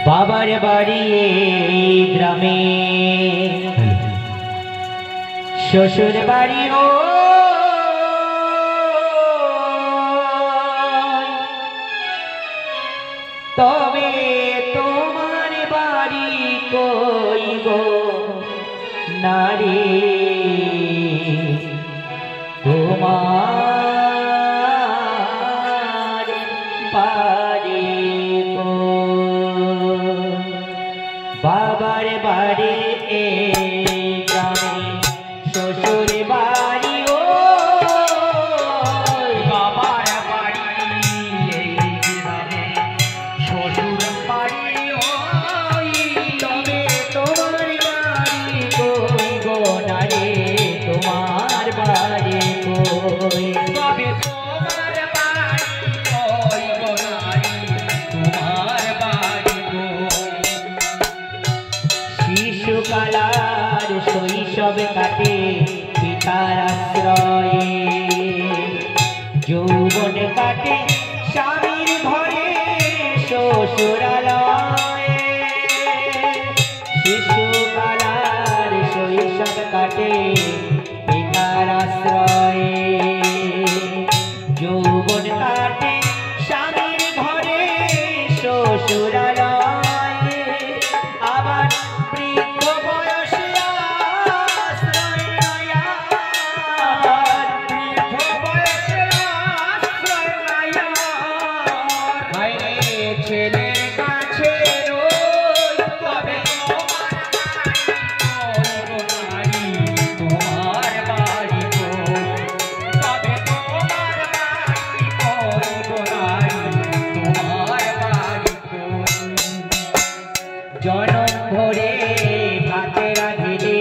বাবার বাড়ি গ্রামে, শ্বশুর বাড়ি ও তবে তোমার বাড়ি কই গো নারী, তোমার বাড়ি গো। বাবার বাড়ি এ গ্রামে, শ্বশুর বাড়ি ও বাবার বাড়ি এই গ্রামে, শ্বশুর বাড়ি ওই তবে তোমার বাড়ি কই গো নারে, তোমার বাড়ি কই। তবে তোমার বাড়ি কই গো নারী, তোমার বাড়ি কই। শিশুকালার শৈশব কাটে পিতার আশ্রয়ে, যৌবন কাটে স্বামীর ঘরে শ্বশুরালয়ে। শিশুকালার শৈশব কাটে পিতার আশ্রয়ে, যৌবন কাটে স্বামীর ঘরে শ্বশুরালয়ে। আবার বৃদ্ধ বয়সে আশ্রয় নয়া, বৃদ্ধ বয়সে আশ্রয় নয়া, হায়রে ছেলের কাছে রই, তবে তোমার বাড়ি কই গো নারী, তোমার বাড়ি কই। তবে তোমার বাড়ি কই গো নারী, তোমার বাড়ি কই। জনম ভরে ভাতে রাঁধিলে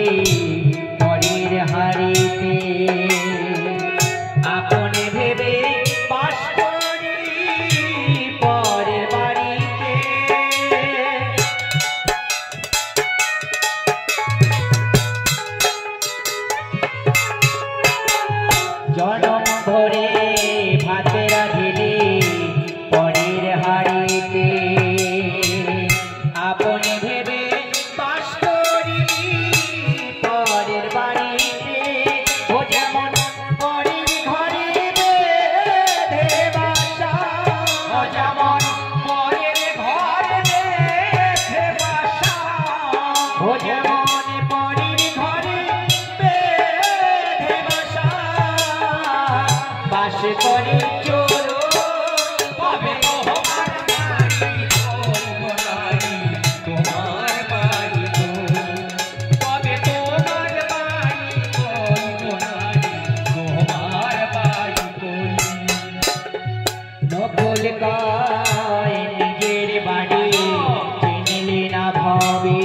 পরের হাড়িতে, আপনে ভেবে বাস করি পরের বাড়িতে। জনম ভরে ভাতে রাঁধিলে পরের হাড়িতে, আপনে ভেবে বাস করি পরের বাড়িতে। ও যেমন পরের ঘরে বেঁধে বাসা, ও যেমন পরের ঘরে বেঁধে বাসা, ও যেমন পরের ঘরে বেঁধে বাসা, বাস করে চোর। তবে তোমার বাড়ি কই গো নারী, তোমার বাড়ি কই। তবে তোমার বাড়ি কই গো নারী, তোমার বাড়ি কই। নকল গায় নিজের বাড়ি চিনলি না ভাবে,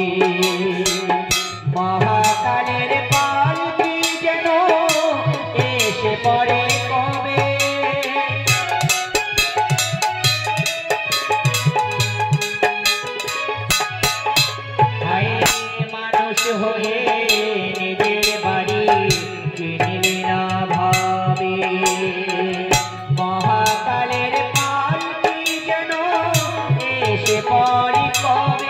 মহাকালের পালকি যেন এসে পড়ে কবে। হায় মানুষ হয়ে নিজের বাড়ি চিনলি না ভাবে, মহাকালের পালকি যেন এসে পড়ে কবে।